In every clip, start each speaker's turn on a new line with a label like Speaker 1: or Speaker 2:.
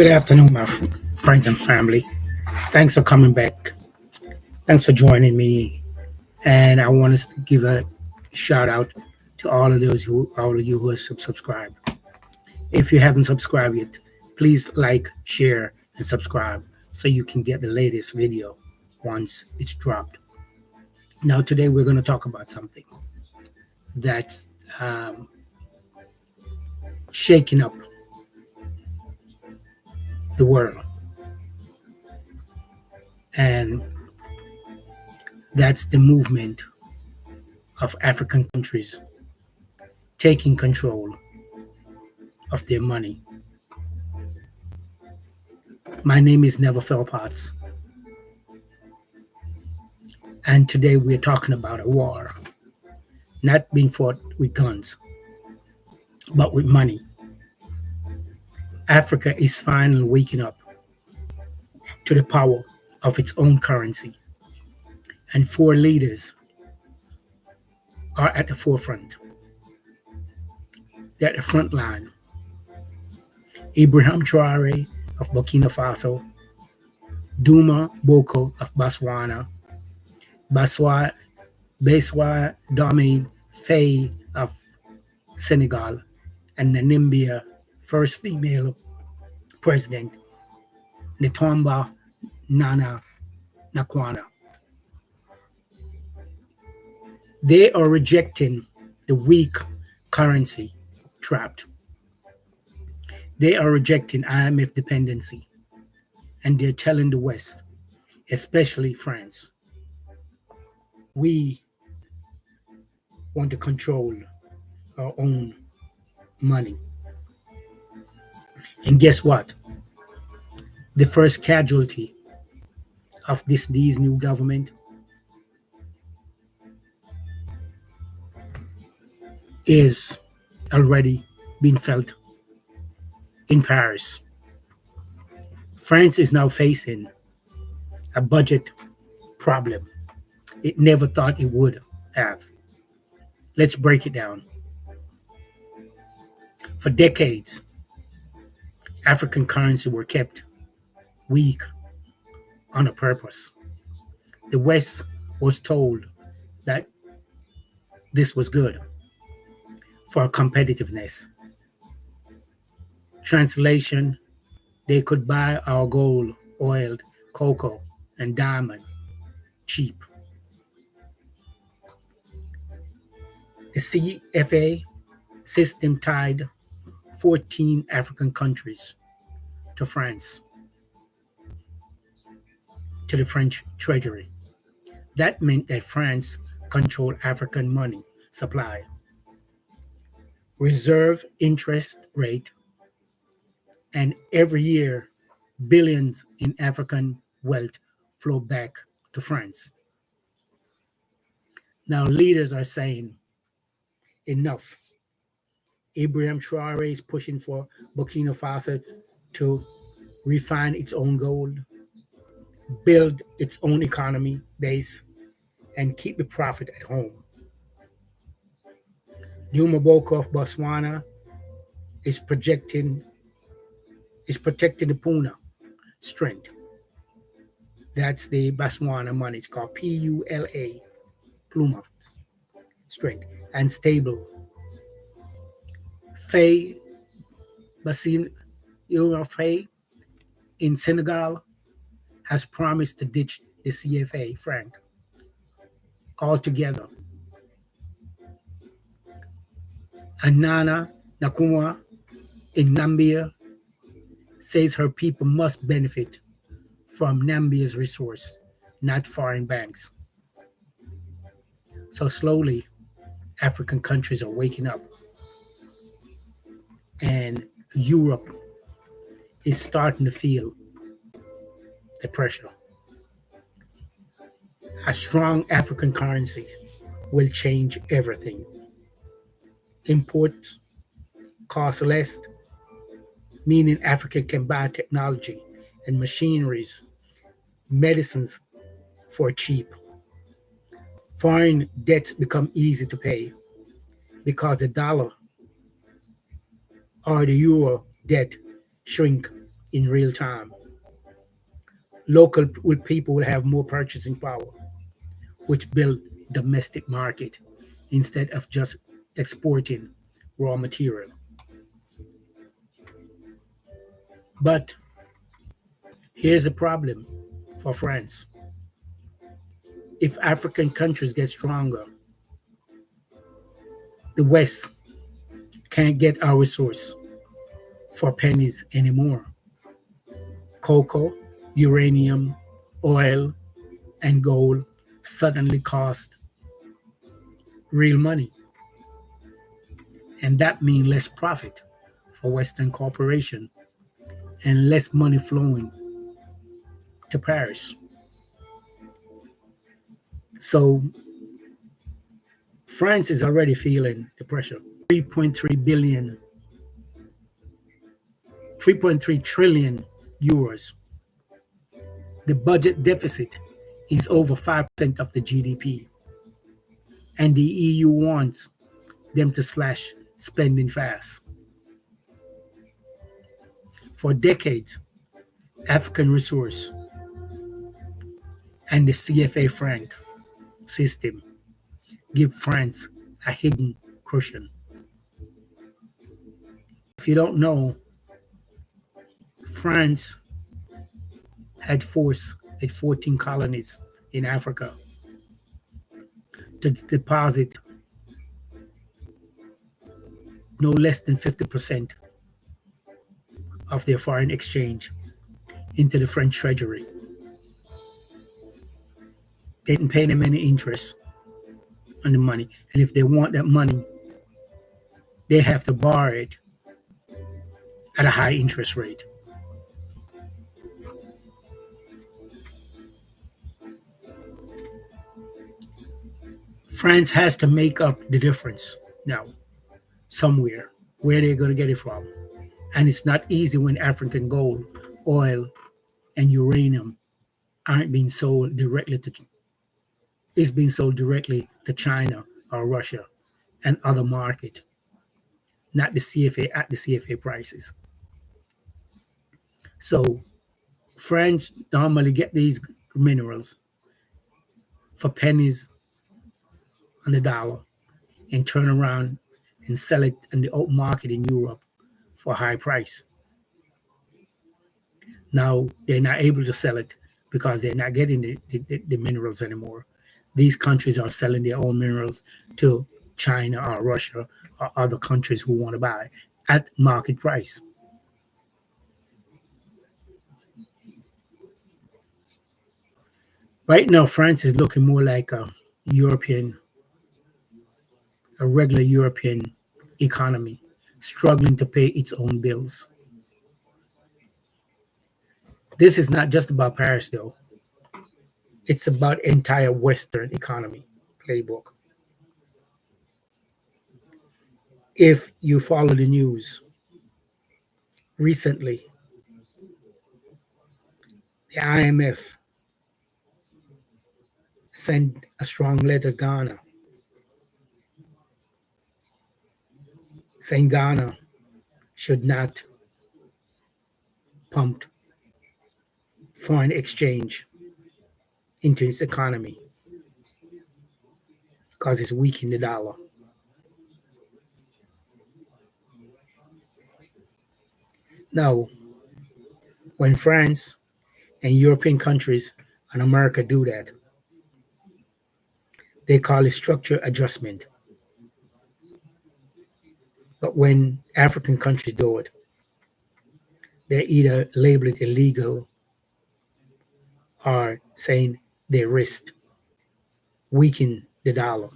Speaker 1: Good afternoon, my friends and family. Thanks for coming back. Thanks for joining me. And I want us to give a shout out to all of you who have subscribed. If you haven't subscribed yet, please like, share, and subscribe so you can get the latest video once it's dropped. Now, today we're going to talk about something that's shaking up the world, and that's the movement of African countries taking control of their money. My name is Never Potts, and today we're talking about a war not being fought with guns, but with money. Africa is finally waking up to the power of its own currency, and four leaders are at the forefront. They're at the front line. Ibrahim Traore of Burkina Faso, Duma Boko of Botswana, Beswa Dame Faye of Senegal, and Namibia first female president, Netumbo Nana Nakwana. They are rejecting the weak currency trapped. They are rejecting IMF dependency, and they're telling the West, especially France, we want to control our own money. And guess what? The first casualty of these new government is already being felt in Paris. France is now facing a budget problem it never thought it would have. Let's break it down. For decades, African currency were kept weak on a purpose. The West was told that this was good for competitiveness. Translation, they could buy our gold, oil, cocoa, and diamond cheap. The CFA system tied 14 African countries to France, to the French treasury. That meant that France controlled African money supply, reserve interest rate, and every year billions in African wealth flow back to France. Now leaders are saying enough. Ibrahim Traore is pushing for Burkina Faso to refine its own gold, build its own economy base, and keep the profit at home. Duma Boko of Botswana is protecting the Puna strength. That's the Botswana money. It's called PULA, Pluma strength, and stable. Faye Bassine Faye in Senegal has promised to ditch the CFA franc altogether. And Nana Nakuma in Namibia says her people must benefit from Namibia's resource, not foreign banks. So slowly, African countries are waking up, and Europe is starting to feel the pressure. A strong African currency will change everything. Imports cost less, meaning Africa can buy technology and machineries, medicines for cheap. Foreign debts become easy to pay because the dollar or the euro debt shrink in real time. People will have more purchasing power, which build domestic market instead of just exporting raw material. But here's the problem for France. If African countries get stronger, the West can't get our resource for pennies anymore. Cocoa, uranium, oil, and gold suddenly cost real money, and that means less profit for Western corporation and less money flowing to Paris. So France is already feeling the pressure. 3.3 billion, 3.3 trillion euros. The budget deficit is over 5% of the GDP, and the EU wants them to slash spending fast. For decades, African resource and the CFA franc system give France a hidden cushion. If you don't know, France had 14 colonies in Africa to deposit no less than 50% of their foreign exchange into the French treasury. They didn't pay them any interest on the money. And if they want that money, they have to borrow it at a high interest rate. France has to make up the difference now, somewhere, where they're going to get it from. And it's not easy when African gold, oil, and uranium aren't being sold directly to it's being sold directly to China or Russia and other market, not the CFA at the CFA prices. So French normally get these minerals for pennies on the dollar and turn around and sell it in the open market in Europe for a high price. Now they're not able to sell it because they're not getting the minerals anymore. These countries are selling their own minerals to China or Russia or other countries who want to buy at market price. Right now, France is looking more like European, a regular European economy, struggling to pay its own bills. This is not just about Paris, though. It's about entire Western economy playbook. If you follow the news recently, the IMF sent a strong letter to Ghana saying Ghana should not pump foreign exchange into its economy because it's weakening the dollar. Now, when France and European countries and America do that, they call it structure adjustment. But when African countries do it, they either label it illegal or saying they risk weaken the dollar.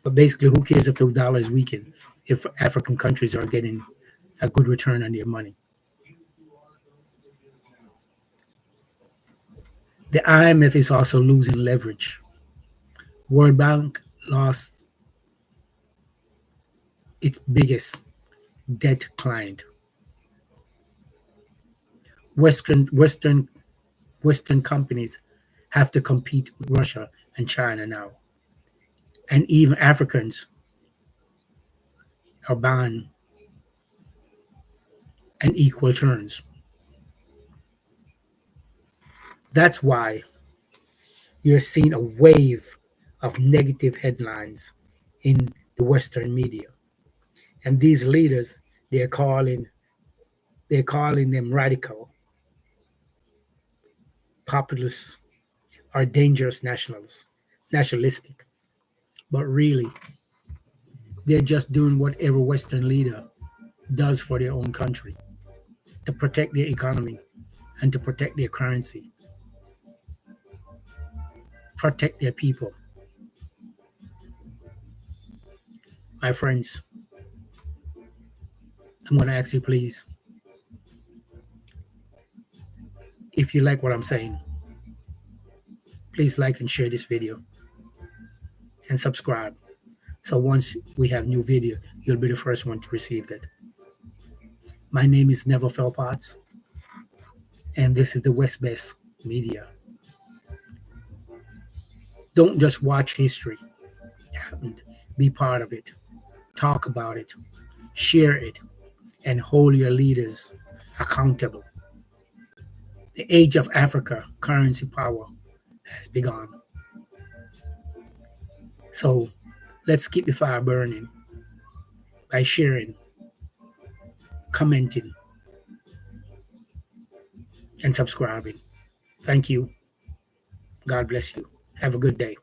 Speaker 1: But basically, who cares if the dollar is weakened if African countries are getting a good return on their money? The IMF is also losing leverage. World Bank lost its biggest debt client. Western companies have to compete with Russia and China now. And even Africans are buying and equal terms. That's why you're seeing a wave of negative headlines in the Western media. And these leaders, they're calling they're calling them radical, populist, or dangerous nationalistic. But really, they're just doing what every Western leader does for their own country to protect their economy and to protect their currency, protect their people. My friends, I'm going to ask you, please, if you like what I'm saying, please like and share this video and subscribe. So once we have new video, you'll be the first one to receive that. My name is Neville Philpotts, and this is the West Best Media. Don't just watch history happen. Be part of it. Talk about it. Share it. And hold your leaders accountable. The age of Africa currency power has begun. So let's keep the fire burning by sharing, commenting, and subscribing. Thank you. God bless you. Have a good day.